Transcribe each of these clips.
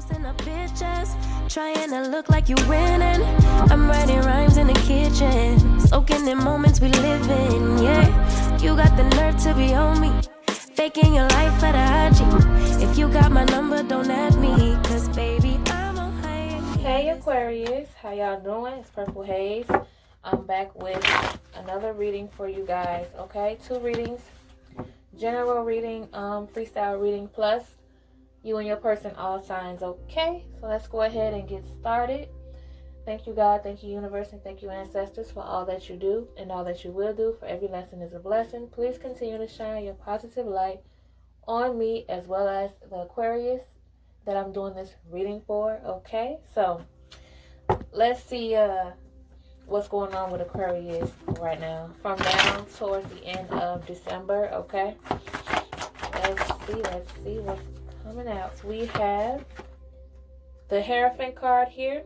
Posting up pictures, trying to look like you winning. I'm writing rhymes in the kitchen, soaking in moments we live in. Yeah, you got the nerve to be on me, faking your life for the IG. If you got my number, don't add me, cause baby, I'm on high. Hey Aquarius, how y'all doing? It's Purple Haze. I'm back with another reading for you guys, okay? 2 readings. General reading, freestyle reading, plus you and your person, all signs, okay? So let's go ahead and get started. Thank you, God. Thank you, universe. And thank you, ancestors, for all that you do and all that you will do. For every lesson is a blessing. Please continue to shine your positive light on me as well as the Aquarius that I'm doing this reading for, okay? So let's see what's going on with Aquarius right now from now towards the end of December, okay? Let's see what's coming out. So we have the Hierophant card here.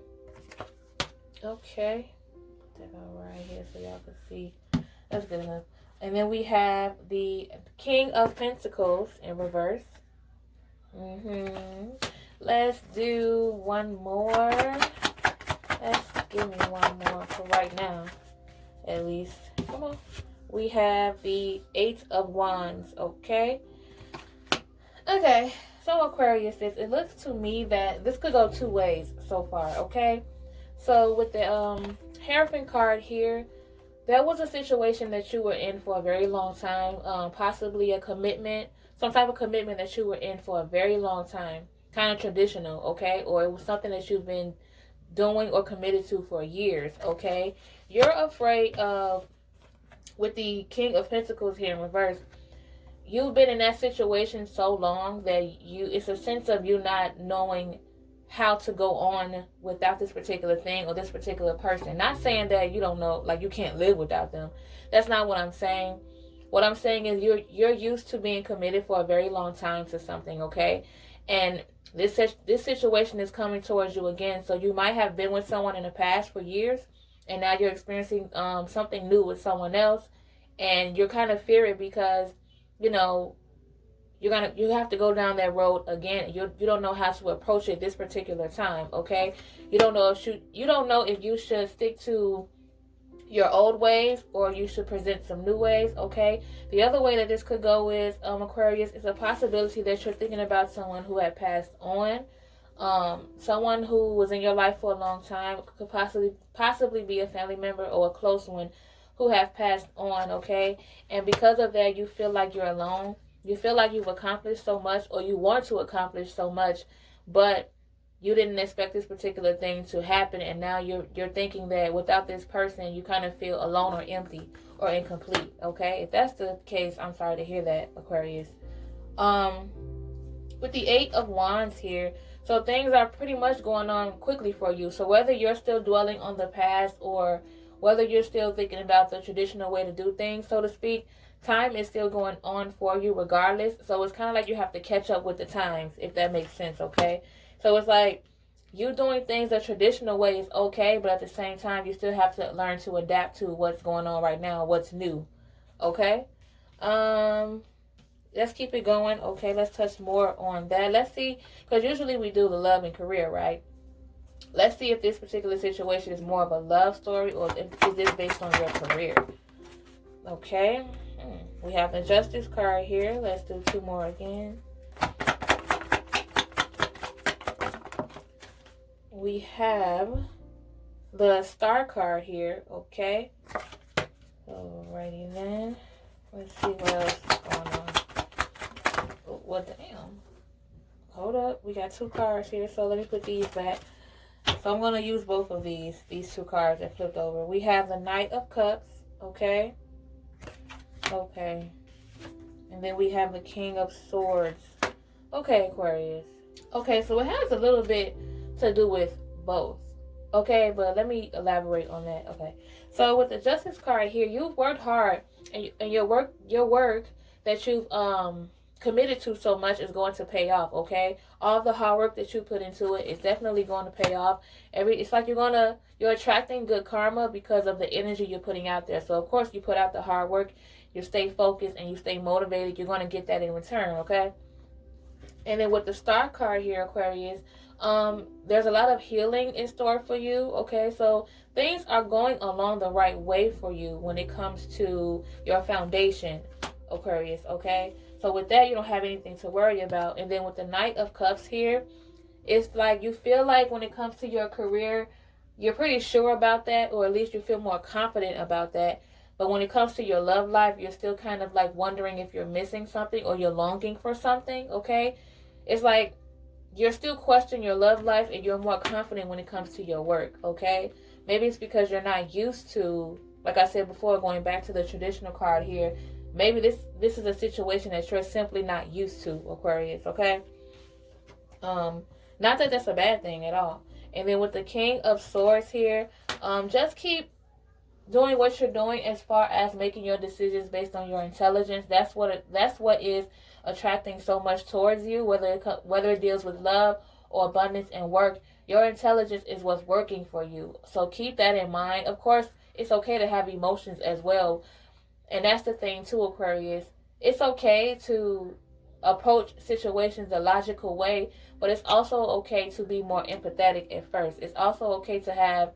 Okay. Put that on right here so y'all can see. That's good enough. And then we have the King of Pentacles in reverse. Let's do one more. Give me one more for right now, at least. Come on. We have the 8 of Wands, okay? Okay, so Aquarius, it looks to me that this could go 2 ways so far, okay? So with the Hierophant card here, that was a situation that you were in for a very long time, possibly a commitment, some type of commitment that you were in for a very long time, kind of traditional, okay? Or it was something that you've been doing or committed to for years, okay? You're afraid of, with the King of Pentacles here in reverse, you've been in that situation so long that it's a sense of you not knowing how to go on without this particular thing or this particular person. Not saying that you don't know, like you can't live without them. That's not what I'm saying. What I'm saying is you're used to being committed for a very long time to something, okay? And this situation is coming towards you again. So you might have been with someone in the past for years, and now you're experiencing something new with someone else, and you're kind of fearing because, you know, you have to go down that road again. You don't know how to approach it this particular time, okay? You don't know if you should stick to your old ways or you should present some new ways, okay? The other way that this could go is, Aquarius, is a possibility that you're thinking about someone who had passed on. Someone who was in your life for a long time, could possibly be a family member or a close one who have passed on, okay? And because of that, you feel like you're alone. You feel like you've accomplished so much, or you want to accomplish so much, but you didn't expect this particular thing to happen, and now you're thinking that without this person, you kind of feel alone or empty or incomplete, okay? If that's the case, I'm sorry to hear that, Aquarius. With the 8 of Wands here, so things are pretty much going on quickly for you. So whether you're still dwelling on the past or whether you're still thinking about the traditional way to do things, so to speak, time is still going on for you regardless. So it's kind of like you have to catch up with the times, if that makes sense, okay? So it's like you doing things the traditional way is okay, but at the same time, you still have to learn to adapt to what's going on right now, what's new, okay? Let's keep it going, okay? Let's touch more on that. Let's see, because usually we do the love and career, right? Let's see if this particular situation is more of a love story or is this based on your career, okay? We have the Justice card here. Let's do 2 more again. We have the Star card here, okay? Alrighty then. Let's see what else is going on. What the damn? Hold up. We got 2 cards here, so let me put these back. So I'm going to use both of these 2 cards that flipped over. We have the Knight of Cups, okay? Okay. And then we have the King of Swords. Okay, Aquarius. Okay, so it has a little bit to do with both. Okay, but let me elaborate on that. Okay. So with the Justice card here, you've worked hard and your work that you've committed to so much is going to pay off, okay? All the hard work that you put into it is definitely going to pay off. It's like you're attracting good karma because of the energy you're putting out there. So of course you put out the hard work, you stay focused and you stay motivated, you're going to get that in return, okay? And then with the Star card here, Aquarius, there's a lot of healing in store for you, okay? So things are going along the right way for you when it comes to your foundation, Aquarius, okay? So with that, you don't have anything to worry about. And then with the Knight of Cups here, it's like you feel like when it comes to your career, you're pretty sure about that, or at least you feel more confident about that. But when it comes to your love life, you're still kind of like wondering if you're missing something or you're longing for something, okay? It's like you're still questioning your love life and you're more confident when it comes to your work, okay? Maybe it's because you're not used to, like I said before, going back to the traditional card here, maybe this is a situation that you're simply not used to, Aquarius, okay? Not that that's a bad thing at all. And then with the King of Swords here, just keep doing what you're doing as far as making your decisions based on your intelligence. That's what is attracting so much towards you, whether it deals with love or abundance and work. Your intelligence is what's working for you. So keep that in mind. Of course, it's okay to have emotions as well. And that's the thing too, Aquarius. It's okay to approach situations the logical way, but it's also okay to be more empathetic at first. It's also okay to have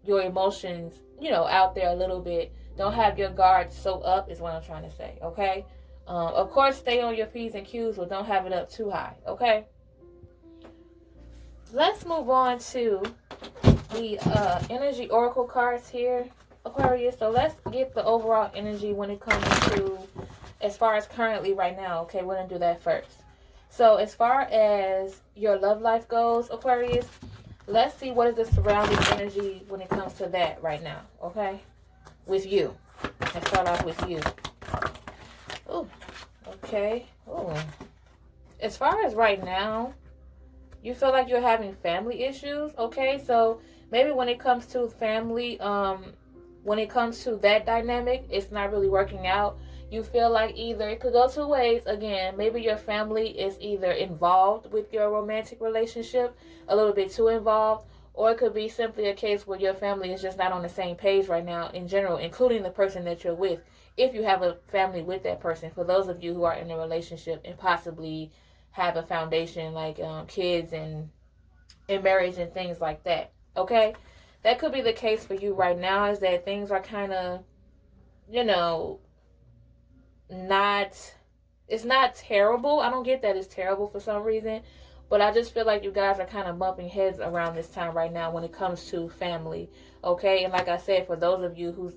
your emotions, out there a little bit. Don't have your guard so up is what I'm trying to say, okay? Of course, stay on your P's and Q's, but don't have it up too high, okay? Let's move on to the energy oracle cards here, Aquarius. So let's get the overall energy when it comes to, as far as currently right now, okay? We're going to do that first. So as far as your love life goes, Aquarius, let's see what is the surrounding energy when it comes to that right now, okay? With you. Let's start off with you. Oh, okay. Oh. As far as right now, you feel like you're having family issues, okay? So maybe when it comes to family, when it comes to that dynamic, it's not really working out. You feel like either, it could go two ways. Again, maybe your family is either involved with your romantic relationship, a little bit too involved, or it could be simply a case where your family is just not on the same page right now in general, including the person that you're with, if you have a family with that person. For those of you who are in a relationship and possibly have a foundation like kids and marriage and things like that, okay? That could be the case for you right now, is that things are kind of, it's not terrible. I don't get that it's terrible for some reason, but I just feel like you guys are kind of bumping heads around this time right now when it comes to family, okay? And like I said, for those of you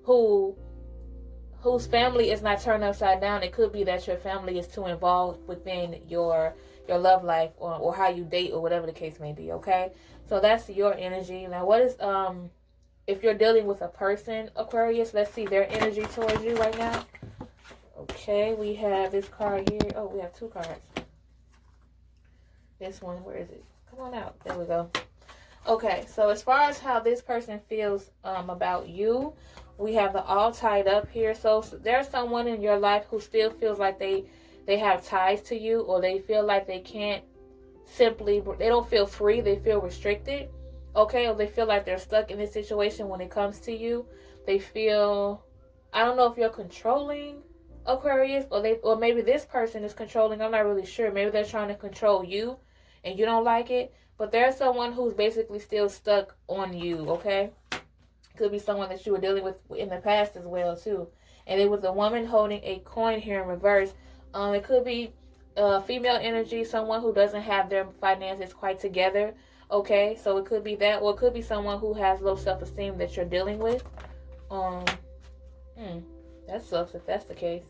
whose family is not turned upside down, it could be that your family is too involved within your love life or how you date or whatever the case may be, okay? So that's your energy. Now what is if you're dealing with a person, Aquarius, let's see their energy towards you right now. Okay, we have this card here. Oh, we have two cards. This one, where is it? Come on out. There we go. Okay, so as far as how this person feels about you, we have the all tied up here. So there's someone in your life who still feels like they have ties to you, or they feel like they can't they don't feel free, they feel restricted, okay? Or they feel like they're stuck in this situation when it comes to you. They feel, I don't know if you're controlling, Aquarius, or maybe this person is controlling. I'm not really sure. Maybe they're trying to control you and you don't like it, but there's someone who's basically still stuck on you, okay? Could be someone that you were dealing with in the past as well too. And it was a woman holding a coin here in reverse. It could be female energy, someone who doesn't have their finances quite together, okay? So it could be that, or it could be someone who has low self-esteem that you're dealing with. That sucks if that's the case.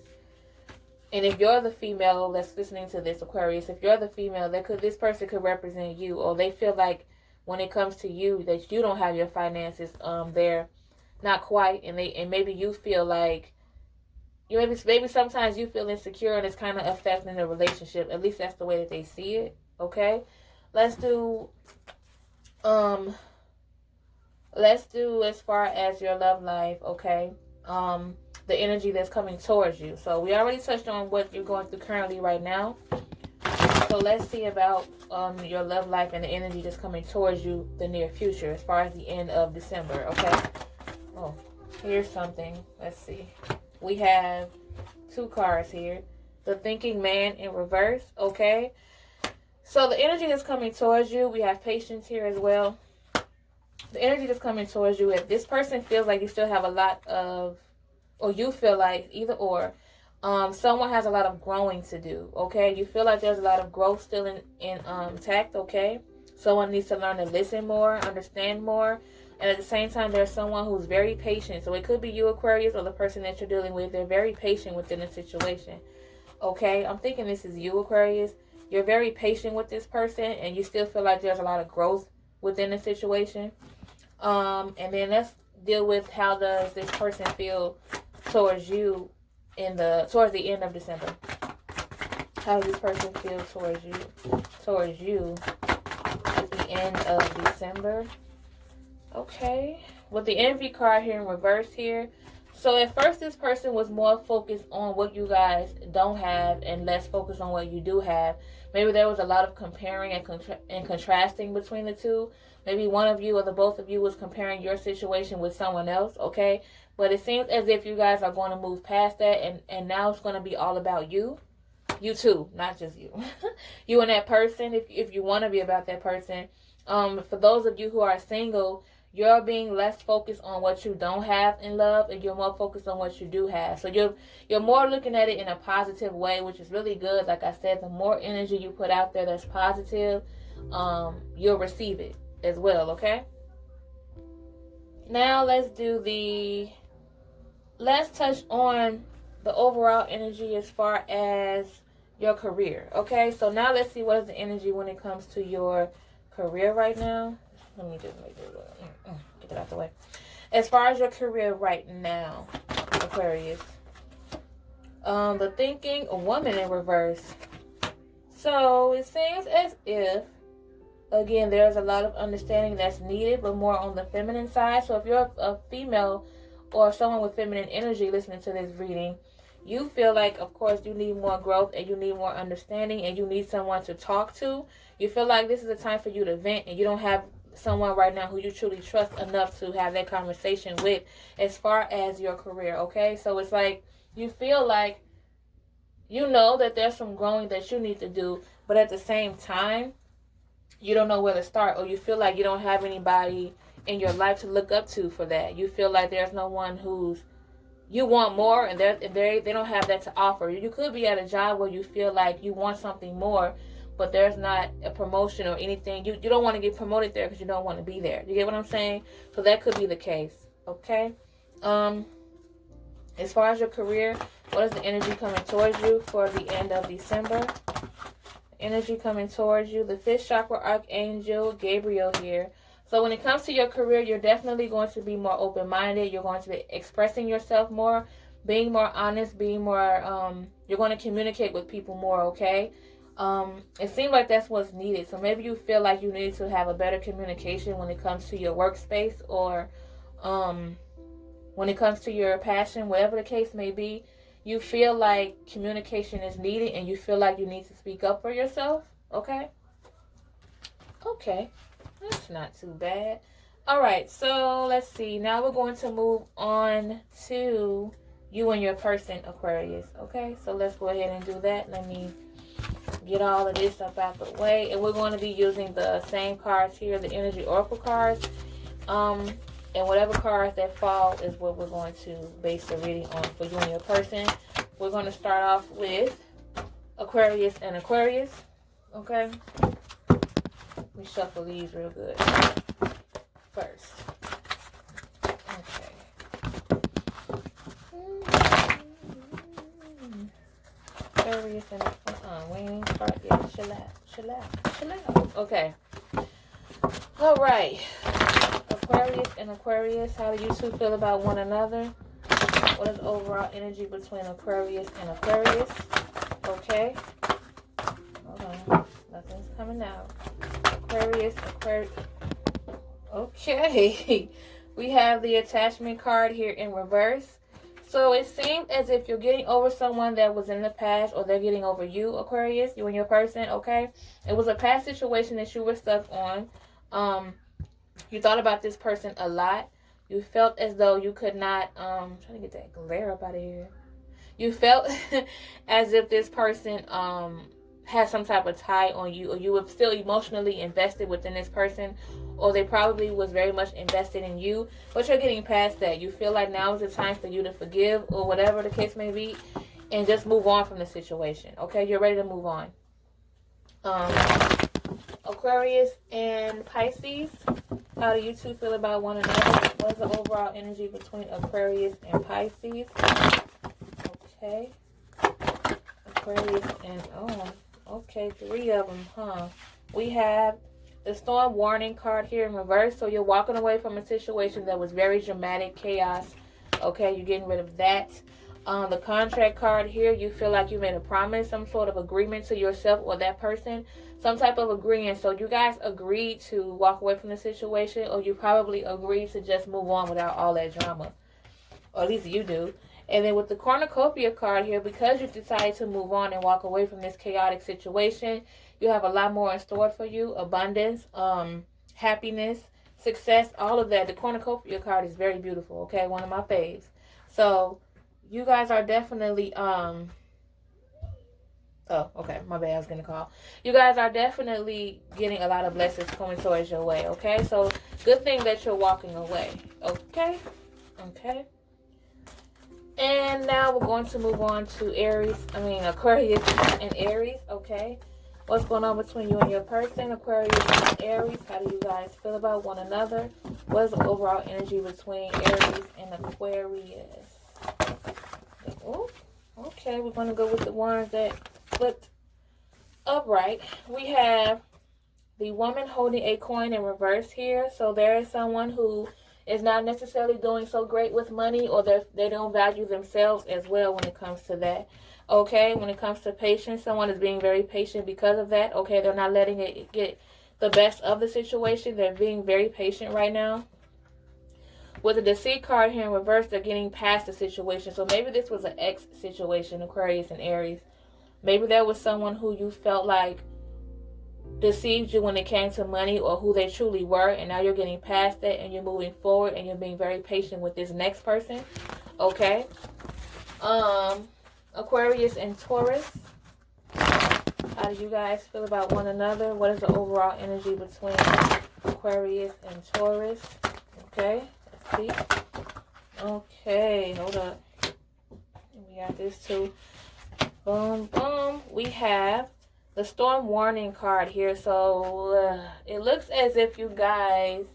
And if you're the female that's listening to this, Aquarius, if you're the female, this person could represent you, or they feel like when it comes to you that you don't have your finances they're not quite, and maybe you feel like maybe sometimes you feel insecure and it's kind of affecting the relationship. At least that's the way that they see it, okay? Let's do as far as your love life, okay? The energy that's coming towards you. So we already touched on what you're going through currently right now. So let's see about your love life and the energy that's coming towards you the near future, as far as the end of December, okay? Oh, here's something. Let's see. We have two cards here. the thinking man in reverse, okay? So the energy that's coming towards you, we have patience here as well. The energy that's coming towards you, if this person feels like you still have a lot of, or you feel like, either or, someone has a lot of growing to do, okay? You feel like there's a lot of growth still in tact, okay? Someone needs to learn to listen more, understand more. And at the same time, there's someone who's very patient. So it could be you, Aquarius, or the person that you're dealing with. They're very patient within the situation, okay? I'm thinking this is you, Aquarius. You're very patient with this person, and you still feel like there's a lot of growth within the situation. And then let's deal with how does this person feel towards you towards the end of December. How does this person feel towards you at the end of December? Okay, with the envy card here in reverse here. So at first this person was more focused on what you guys don't have and less focused on what you do have. Maybe there was a lot of comparing and contrasting between the two. Maybe one of you or the both of you was comparing your situation with someone else, okay? But it seems as if you guys are going to move past that, and now it's going to be all about you. You too, not just you. You and that person, if you want to be about that person. For those of you who are single, you're being less focused on what you don't have in love, and you're more focused on what you do have. So you're more looking at it in a positive way, which is really good. Like I said, the more energy you put out there that's positive, you'll receive it as well, okay? Now let's touch on the overall energy as far as your career, okay? So now let's see what is the energy when it comes to your career right now. Let me just make it get it out the way. As far as your career right now, Aquarius, the thinking woman in reverse. So it seems as if, again, there's a lot of understanding that's needed, but more on the feminine side. So if you're a female or someone with feminine energy listening to this reading, you feel like, of course, you need more growth and you need more understanding and you need someone to talk to. You feel like this is a time for you to vent, and you don't have someone right now who you truly trust enough to have that conversation with as far as your career, okay? So it's like you feel like you know that there's some growing that you need to do, but at the same time, you don't know where to start, or you feel like you don't have anybody in your life to look up to for that. You feel like there's no one who's you want more, and they don't have that to offer. You could be at a job where you feel like you want something more, but there's not a promotion or anything. You don't want to get promoted there because you don't want to be there. You get what I'm saying? So that could be the case, okay? As far as your career, what is the energy coming towards you for the end of December? Energy coming towards you, the 5th chakra archangel Gabriel here. So when it comes to your career, you're definitely going to be more open-minded. You're going to be expressing yourself more, being more honest, being more, you're going to communicate with people more, okay? It seems like that's what's needed. So maybe you feel like you need to have a better communication when it comes to your workspace, or when it comes to your passion, whatever the case may be. You feel like communication is needed, and you feel like you need to speak up for yourself, okay? Okay. That's not too bad. All right, so let's see. Now we're going to move on to you and your person, Aquarius. Okay, so let's go ahead and do that. Let me get all of this up out the way. And we're going to be using the same cards here, the Energy Oracle cards. And whatever cards that fall is what we're going to base the reading on for you and your person. We're going to start off with Aquarius and Aquarius. Okay. Let me shuffle these real good first. Okay. Aquarius and we ain't start yet. Chill out. Okay. All right. Aquarius and Aquarius, how do you two feel about one another? What is overall energy between Aquarius and Aquarius? Okay. Hold on. Nothing's coming out. Aquarius. Okay. We have the attachment card here in reverse. So it seems as if you're getting over someone that was in the past, or they're getting over you, Aquarius, you and your person, okay? It was a past situation that you were stuck on. You thought about this person a lot. You felt as though you could not, I'm trying to get that glare up out of here. You felt as if this person has some type of tie on you, or you were still emotionally invested within this person, or they probably was very much invested in you, but you're getting past that. You feel like now is the time for you to forgive, or whatever the case may be, and just move on from the situation. Okay, you're ready to move on. Aquarius and Pisces, how do you two feel about one another? What's the overall energy between Aquarius and Pisces? Okay, Aquarius and, oh, okay, 3 of them, huh? We have the storm warning card here in reverse. So you're walking away from a situation that was very dramatic, chaos. Okay, you're getting rid of that. The contract card here, you feel like you made a promise, some sort of agreement to yourself or that person, some type of agreement. So you guys agreed to walk away from the situation, or you probably agreed to just move on without all that drama. Or at least you do. And then with the cornucopia card here, because you decided to move on and walk away from this chaotic situation, you have a lot more in store for you. Abundance, happiness, success, all of that. The cornucopia card is very beautiful, okay? One of my faves. So you guys are definitely, oh, okay, my bad, I was going to call. You guys are definitely getting a lot of blessings coming towards your way, okay? So good thing that you're walking away, okay? Okay. And now we're going to move on to Aquarius and Aries, okay? What's going on between you and your person, Aquarius and Aries? How do you guys feel about one another? What is the overall energy between Aries and Aquarius? Oh, okay, we're going to go with the ones that flipped upright. We have the woman holding a coin in reverse here. So there is someone who is not necessarily doing so great with money, or they don't value themselves as well when it comes to that. Okay, when it comes to patience, someone is being very patient because of that. Okay, they're not letting it get the best of the situation. They're being very patient right now. With the Deceit card here in reverse, they're getting past the situation. So maybe this was an ex situation, Aquarius and Aries. Maybe there was someone who you felt like deceived you when it came to money, or who they truly were, and now you're getting past that and you're moving forward and you're being very patient with this next person. Okay. Aquarius and Taurus, how do you guys feel about one another? What is the overall energy between Aquarius and Taurus? Okay, let's see. Okay, hold up, we got this too. Boom, boom. We have the storm warning card here. So it looks as if you guys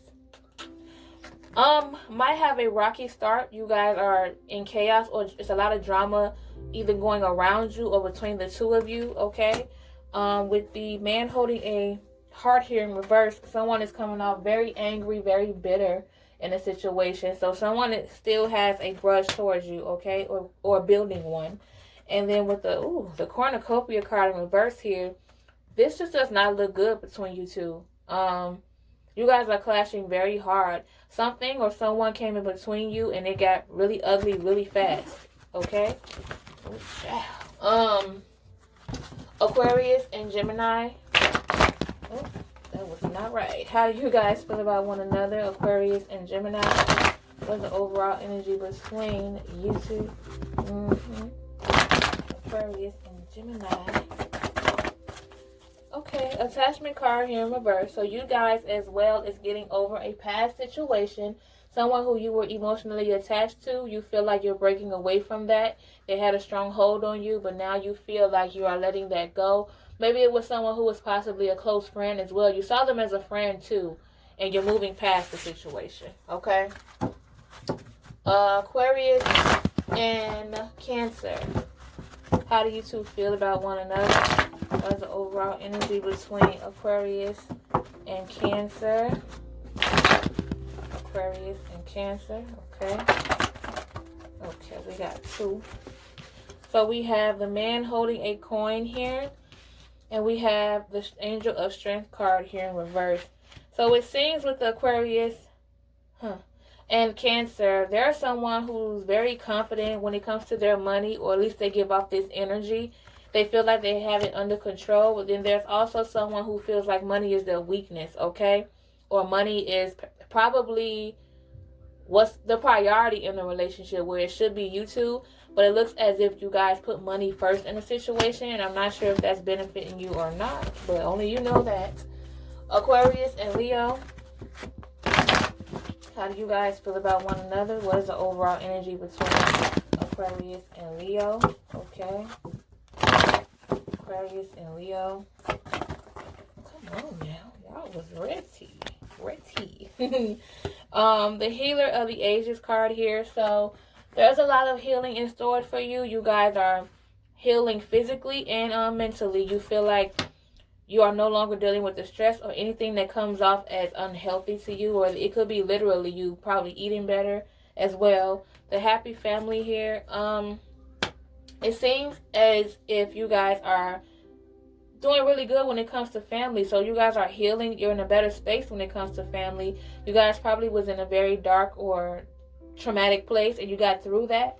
might have a rocky start. You guys are in chaos, or it's a lot of drama either going around you or between the two of you, okay? With the man holding a heart here in reverse, someone is coming off very angry, very bitter in a situation. So someone still has a grudge towards you, okay? Or building one. And then with the cornucopia card in reverse here, this just does not look good between you two. You guys are clashing very hard. Something or someone came in between you and it got really ugly really fast. Okay? Aquarius and Gemini. Oh, that was not right. How do you guys feel about one another, Aquarius and Gemini? What's the overall energy between you two? Aquarius and Gemini. Okay, attachment card here in reverse. So you guys as well is getting over a past situation. Someone who you were emotionally attached to, you feel like you're breaking away from that. They had a strong hold on you, but now you feel like you are letting that go. Maybe it was someone who was possibly a close friend as well. You saw them as a friend too, and you're moving past the situation. Okay? Aquarius and Cancer. How do you two feel about one another? What is the overall energy between Aquarius and Cancer? Aquarius and Cancer. Okay. Okay, we got 2. So we have the man holding a coin here. And we have the Angel of Strength card here in reverse. So it seems with the Aquarius and Cancer, there's someone who's very confident when it comes to their money, or at least they give off this energy. They feel like they have it under control. But then there's also someone who feels like money is their weakness, okay? Or money is probably what's the priority in the relationship, where it should be you two, but it looks as if you guys put money first in a situation, and I'm not sure if that's benefiting you or not, but only you know that. Aquarius and Leo, how do you guys feel about one another? What is the overall energy between Aquarius and Leo? Okay. Aquarius and Leo. Come on now. Y'all was ready. The Healer of the Ages card here. So there's a lot of healing in store for you. You guys are healing physically and mentally. You feel like you are no longer dealing with the stress or anything that comes off as unhealthy to you, or it could be literally you probably eating better as well. The Happy Family here. It seems as if you guys are doing really good when it comes to family. So you guys are healing. You're in a better space when it comes to family. You guys probably was in a very dark or traumatic place and you got through that.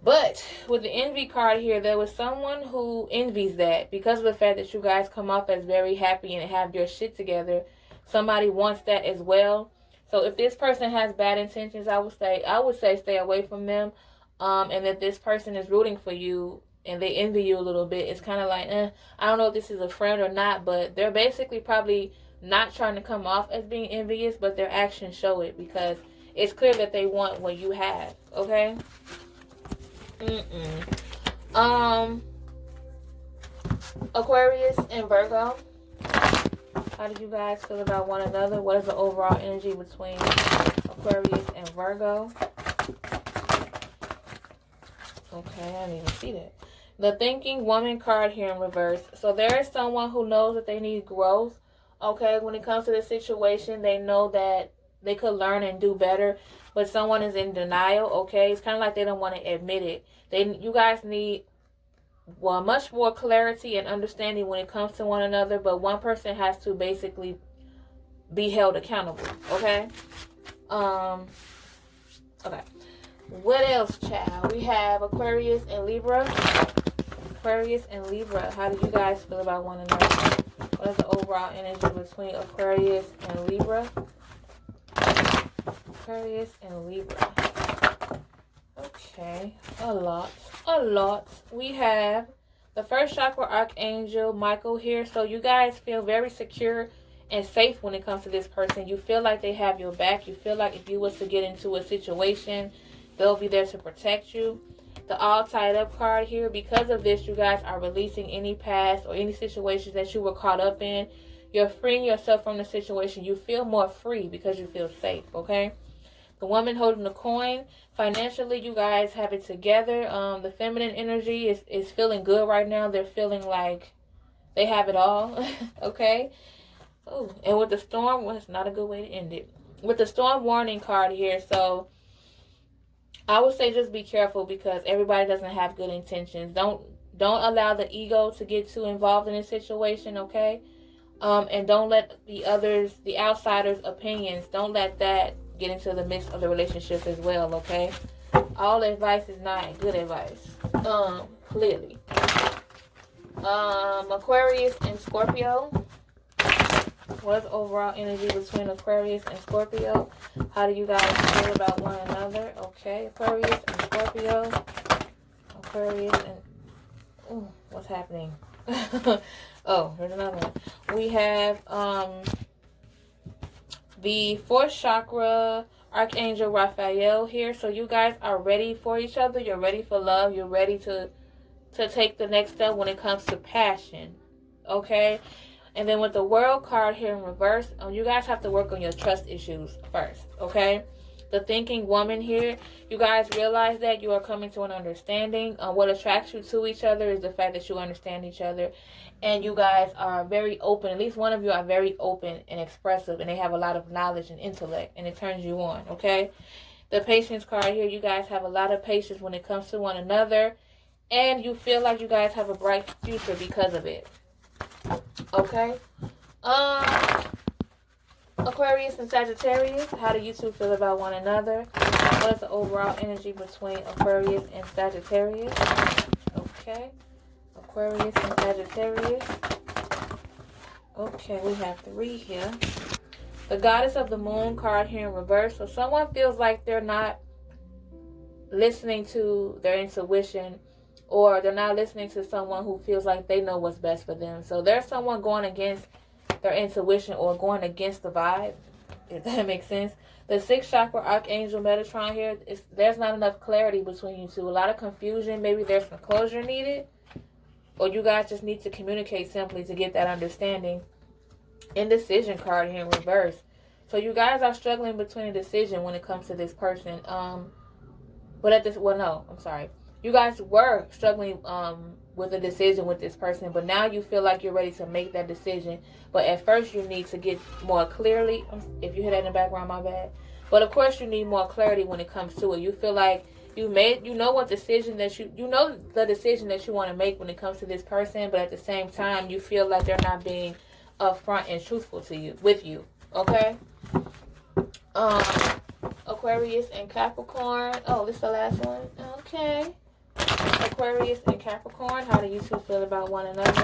But with the envy card here, there was someone who envies that because of the fact that you guys come off as very happy and have your shit together. Somebody wants that as well. So if this person has bad intentions, I would say stay away from them. And if this person is rooting for you and they envy you a little bit, it's kind of like, I don't know if this is a friend or not, but they're basically probably not trying to come off as being envious, but their actions show it because it's clear that they want what you have, okay? Aquarius and Virgo, how do you guys feel about one another? What is the overall energy between Aquarius and Virgo? Okay, I didn't even see that. The Thinking Woman card here in reverse. So there is someone who knows that they need growth. Okay, when it comes to this situation, they know that they could learn and do better, but someone is in denial. Okay, it's kind of like they don't want to admit it. You guys need much more clarity and understanding when it comes to one another, but one person has to basically be held accountable. Okay. Okay. What else, child? We have Aquarius and Libra. Aquarius and Libra. How do you guys feel about one another? What is the overall energy between Aquarius and Libra? Aquarius and Libra. Okay. A lot. We have the first chakra archangel, Michael, here. So you guys feel very secure and safe when it comes to this person. You feel like they have your back. You feel like if you was to get into a situation, they'll be there to protect you. The All Tied Up card here. Because of this, you guys are releasing any past or any situations that you were caught up in. You're freeing yourself from the situation. You feel more free because you feel safe, okay? The Woman holding the coin. Financially, you guys have it together. The feminine energy is feeling good right now. They're feeling like they have it all, okay? Oh, and with the storm, well, it's not a good way to end it. With the storm warning card here, so I would say just be careful because everybody doesn't have good intentions. Don't allow the ego to get too involved in this situation, okay? And don't let the outsiders' opinions, don't let that get into the mix of the relationship as well, okay? All advice is not good advice, clearly. Aquarius and Scorpio. What's overall energy between Aquarius and Scorpio? How do you guys feel about one another? Okay, Aquarius and Scorpio. Aquarius and... Ooh, what's happening? Oh, there's another one. We have the fourth chakra archangel Raphael here. So you guys are ready for each other. You're ready for love. You're ready to take the next step when it comes to passion. Okay? And then with the World card here in reverse, you guys have to work on your trust issues first, okay? The Thinking Woman here, you guys realize that you are coming to an understanding. What attracts you to each other is the fact that you understand each other. And you guys are very open. At least one of you are very open and expressive. And they have a lot of knowledge and intellect. And it turns you on, okay? The Patience card here, you guys have a lot of patience when it comes to one another. And you feel like you guys have a bright future because of it. Okay. Aquarius and Sagittarius, how do you two feel about one another? What is the overall energy between Aquarius and Sagittarius? Okay. Aquarius and Sagittarius. Okay, we have 3 here. The Goddess of the Moon card here in reverse. So someone feels like they're not listening to their intuition, or they're not listening to someone who feels like they know what's best for them. So there's someone going against their intuition or going against the vibe, if that makes sense. The 6th chakra Archangel Metatron here, there's not enough clarity between you two. A lot of confusion. Maybe there's some closure needed, or you guys just need to communicate simply to get that understanding. Indecision card here in reverse. So you guys are struggling between a decision when it comes to this person. But at this, well, no, I'm sorry. You guys were struggling with a decision with this person, but now you feel like you're ready to make that decision. But at first, you need to get more clearly. If you hear that in the background, my bad. But of course, you need more clarity when it comes to it. You feel like you know what decision that you know the decision that you want to make when it comes to this person, but at the same time, you feel like they're not being upfront and truthful to you, with you. Okay. Aquarius and Capricorn. Oh, this is the last one. Okay. Aquarius and Capricorn. How do you two feel about one another?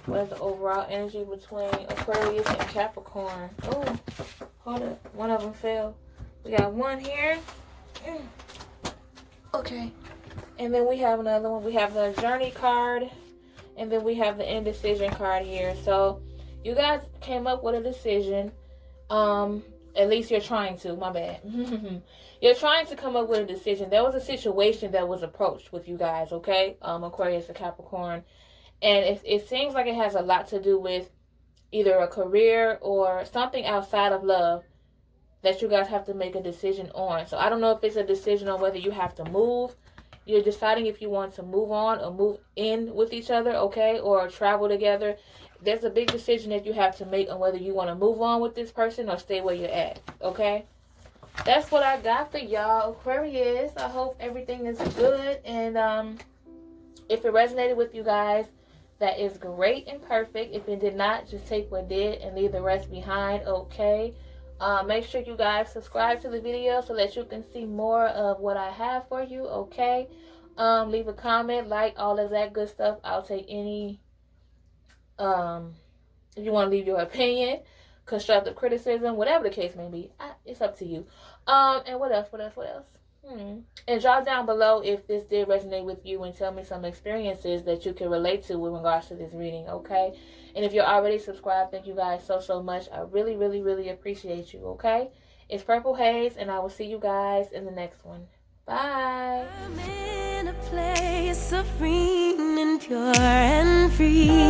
What is the overall energy between Aquarius and Capricorn? Oh, hold up. One of them fell. We got one here. Okay. And then we have another one. We have the Journey card. And then we have the Indecision card here. So, you guys came up with a decision. At least you're trying to. My bad. You're trying to come up with a decision. There was a situation that was approached with you guys, okay? Aquarius and Capricorn. And it seems like it has a lot to do with either a career or something outside of love that you guys have to make a decision on. So I don't know if it's a decision on whether you have to move. You're deciding if you want to move on or move in with each other, okay? Or travel together. There's a big decision that you have to make on whether you want to move on with this person or stay where you're at, okay? That's what I got for y'all, Aquarius. I hope everything is good. And if it resonated with you guys, that is great and perfect. If it did not, just take what did and leave the rest behind, okay? Make sure you guys subscribe to the video so that you can see more of what I have for you, okay? Leave a comment, like, all of that good stuff. I'll take any... if you want to leave your opinion, constructive criticism, whatever the case may be, it's up to you. And what else? And drop down below if this did resonate with you and tell me some experiences that you can relate to with regards to this reading, okay? And if you're already subscribed, thank you guys so much. I really, really, really appreciate you, okay? It's Purple Haze, and I will see you guys in the next one. Bye. I'm in a place serene and pure and free.